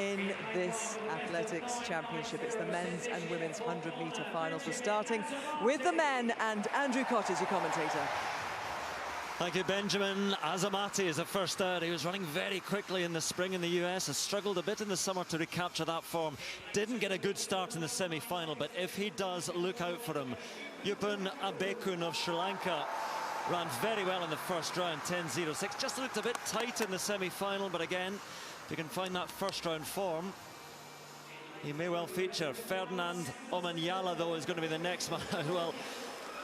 in this athletics championship. It's the men's and women's 100-metre finals. We're starting with the men, and Andrew Cott is your commentator. Thank you, Benjamin. Azamati is the first out. He was running very quickly in the spring in the US, has struggled a bit in the summer to recapture that form. Didn't get a good start in the semi-final, but if he does, look out for him. Yupun Abekun of Sri Lanka ran very well in the first round, 10.06. Just looked a bit tight in the semi-final, but again, if you can find that first round form, he may well feature. Ferdinand Omanyala, though, is going to be the next man. Well,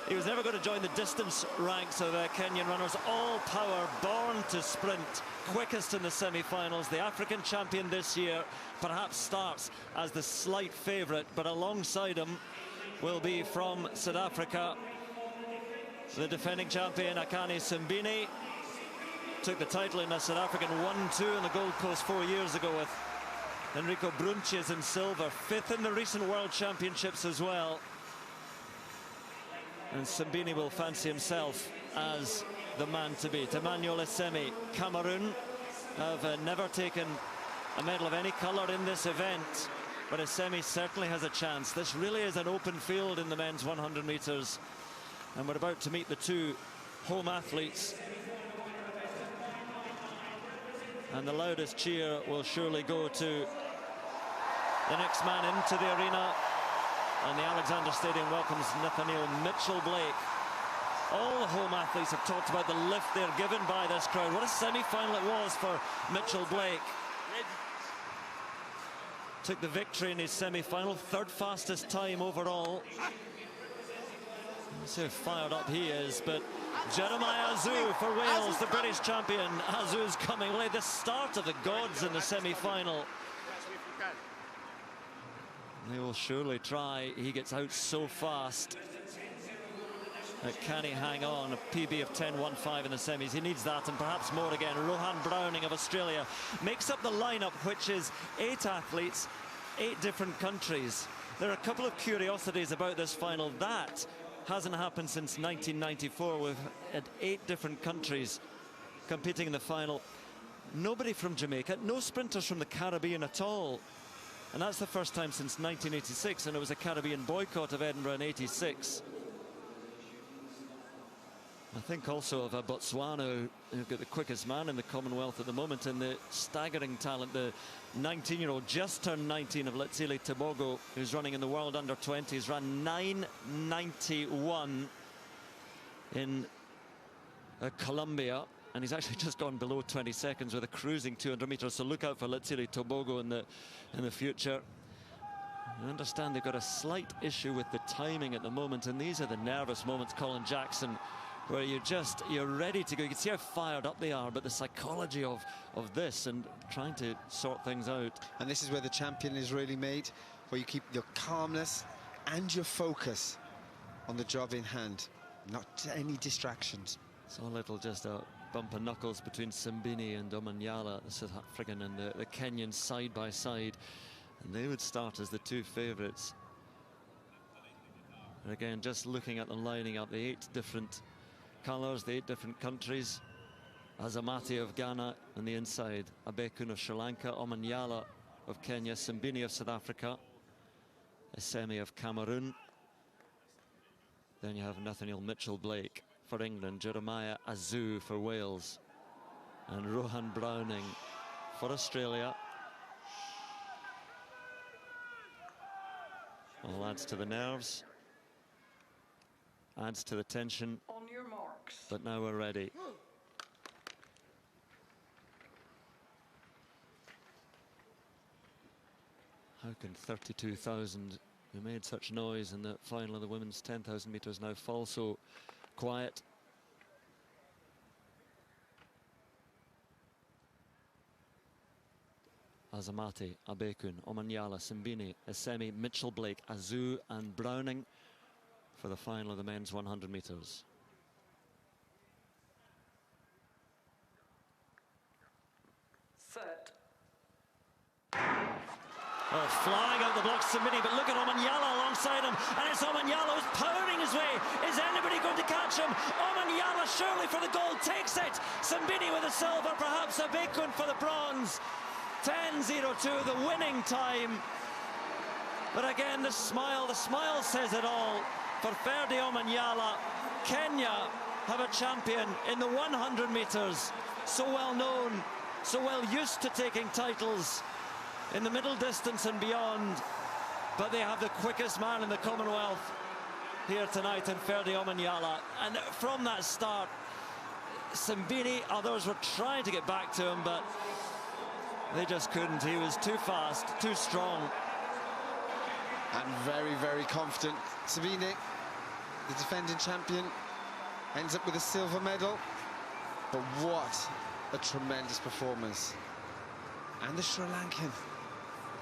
he was never going to join the distance ranks of Kenyan runners. All power, born to sprint, quickest in the semi-finals. The African champion this year perhaps starts as the slight favourite, but alongside him will be from South Africa, the defending champion Akani Simbine. Took the title in a South African 1-2 on the Gold Coast 4 years ago with Enrico Brunches in silver. 5th in the recent World Championships as well. And Simbine will fancy himself as the man to beat. Emmanuel Essemi, Cameroon, have never taken a medal of any colour in this event, but Essemi certainly has a chance. This really is an open field in the men's 100 metres, and we're about to meet the two home athletes. And the loudest cheer will surely go to the next man into the arena. And the Alexander Stadium welcomes Nathaniel Mitchell-Blake. All the home athletes have talked about the lift they're given by this crowd. What a semi-final it was for Mitchell-Blake. Took the victory in his semi-final, 3rd fastest time overall. Let's see how fired up he is, but Jeremiah Azu for Wales, the British champion. Azu's coming away, the start of the gods in the semi-final. They will surely try. He gets out so fast. Can he hang on? A PB of 10.15 in the semis. He needs that and perhaps more again. Rohan Browning of Australia makes up the lineup, which is 8 athletes, 8 different countries. There are a couple of curiosities about this final. That hasn't happened since 1994. We've had 8 different countries competing in the final. Nobody from Jamaica, no sprinters from the Caribbean at all. And that's the first time since 1986, and it was a Caribbean boycott of Edinburgh in '86. I think also of Botswana, who've got the quickest man in the Commonwealth at the moment, and the staggering talent, the 19-year-old, just turned 19, of Letsile Tebogo, who's running in the World Under-20s, ran 9.91 in Colombia. And he's actually just gone below 20 seconds with a cruising 200 metres. So look out for Letsile Tebogo in the future. I understand they've got a slight issue with the timing at the moment, and these are the nervous moments, Colin Jackson, where you're ready to go. You can see how fired up they are, but the psychology of this and trying to sort things out. And this is where the champion is really made, where you keep your calmness and your focus on the job in hand, not any distractions. So a little just a bump of knuckles between Simbine and Omanyala, the South African and the Kenyan, side by side, and they would start as the 2 favourites. And again, just looking at them lining up, the 8 different colours, the 8 different countries. Azamati of Ghana on the inside, Abekun of Sri Lanka, Omanyala of Kenya, Simbine of South Africa, Essemi of Cameroon. Then you have Nathaniel Mitchell-Blake for England, Jeremiah Azu for Wales, and Rohan Browning for Australia. All adds to the nerves, adds to the tension. On your marks. But now we're ready. How can 32,000 who made such noise in the final of the women's 10,000 metres now fall so quiet? Azamati, Abekun, Omanyala, Simbine, Essemi, Mitchell-Blake, Azu and Browning for the final of the men's 100 metres. Set. Oh, flying out the blocks, Simbine, but look at Omanyala alongside him, and it's Omanyala who's powering his way. Is anybody going to catch him? Omanyala surely for the gold takes it. Simbine with the silver, perhaps Abekun for the bronze. 10:02, the winning time. But again, the smile says it all. For Ferdinand Omanyala, Kenya have a champion in the 100 meters. So well known, so well used to taking titles in the middle distance and beyond. But they have the quickest man in the Commonwealth here tonight in Ferdinand Omanyala. And from that start, Simbini, others were trying to get back to him, but they just couldn't. He was too fast, too strong. And very, very confident. Simbini, the defending champion, ends up with a silver medal. But what a tremendous performance. And the Sri Lankan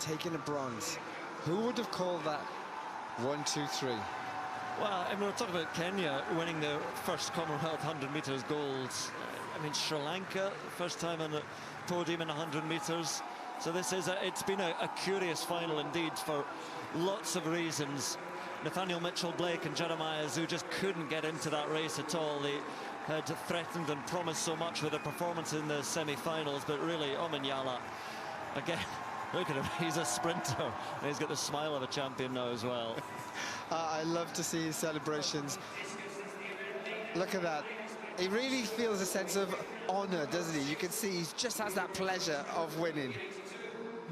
taking a bronze. Who would have called that 1, 2, 3? Well, I mean, we're talking about Kenya winning their first Commonwealth 100 meters golds. I mean, Sri Lanka, first time on the podium in 100 meters. So this is it's been a curious final indeed for lots of reasons. Nathaniel Mitchell-Blake and Jeremiah Azu just couldn't get into that race at all. They had threatened and promised so much with their performance in the semi-finals, but really Omanyala, again, look at him, he's a sprinter. And he's got the smile of a champion now as well. I love to see his celebrations. Look at that. He really feels a sense of honor, doesn't he? You can see he just has that pleasure of winning.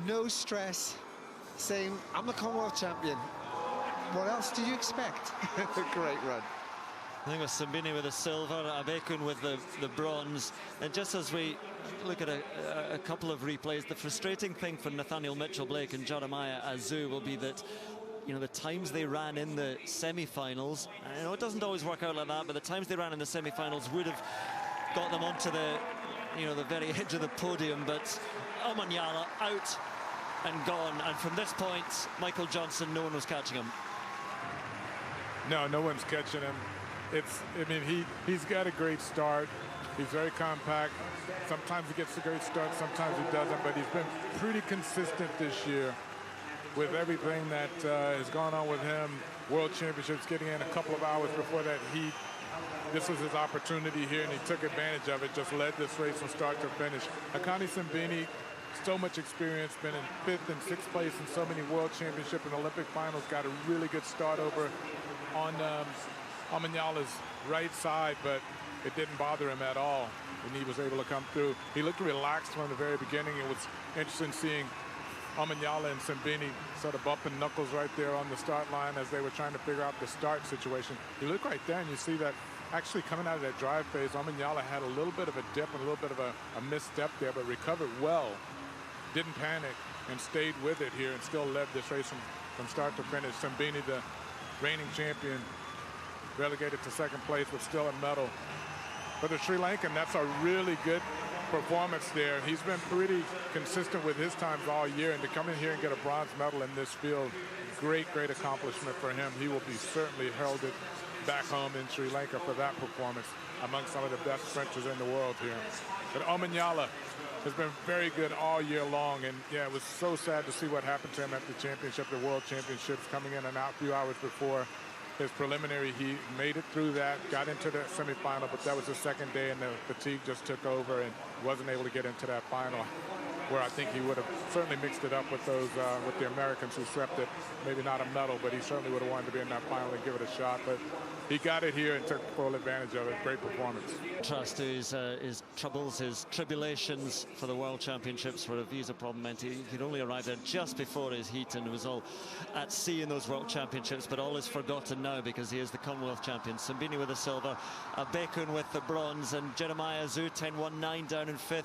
No stress, saying, I'm a Commonwealth champion. What else do you expect? Great run. I think it was Simbini with the silver, Abekun with the bronze. And just as we look at a couple of replays, the frustrating thing for Nathaniel Mitchell-Blake and Jeremiah Azu will be that, you know, the times they ran in the semi-finals, I know it doesn't always work out like that, but the times they ran in the semi-finals would have got them onto the, you know, the very edge of the podium. But Omanyala out and gone, and from this point, Michael Johnson, no one was catching him. No one's catching him. I mean, he's got a great start. He's very compact. Sometimes he gets a great start, sometimes he doesn't, but he's been pretty consistent this year with everything that has gone on with him. World Championships, getting in a couple of hours before that heat. This was his opportunity here, and he took advantage of it, just led this race from start to finish. Akani Simbini, so much experience, been in 5th and 6th place in so many World Championship and Olympic finals, got a really good start over on Omanyala's right side, but it didn't bother him at all, and he was able to come through. He looked relaxed from the very beginning. It was interesting seeing Omanyala and Simbini sort of bumping knuckles right there on the start line as they were trying to figure out the start situation. You look right there and you see that actually coming out of that drive phase, Omanyala had a little bit of a dip and a little bit of a misstep there, but recovered well, didn't panic, and stayed with it here and still led this race from start to finish. Simbini, the reigning champion, relegated to 2nd place, but still a medal. For the Sri Lankan, that's a really good performance there. He's been pretty consistent with his times all year, and to come in here and get a bronze medal in this field, great accomplishment for him. He will be certainly heralded back home in Sri Lanka for that performance among some of the best sprinters in the world here. But Omanyala has been very good all year long, and yeah, it was so sad to see what happened to him at the championship, the World Championships, coming in and out a few hours before his preliminary. He made it through that, got into the semifinal, but that was the 2nd day, and the fatigue just took over and wasn't able to get into that final, where I think he would have certainly mixed it up with those with the Americans who swept it. Maybe not a medal, but he certainly would have wanted to be in that final and give it a shot. But he got it here and took full advantage of it. Great performance. Trust to his troubles, his tribulations for the World Championships, where a visa problem meant he'd only arrived there just before his heat and was all at sea in those World Championships, but all is forgotten now because he is the Commonwealth champion. Simbini with the silver, Abekun with the bronze, and Jeremiah Azu 10.19 down in 5th.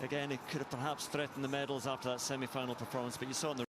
Again, he could have perhaps threatened the medals after that semi-final performance, but you saw in the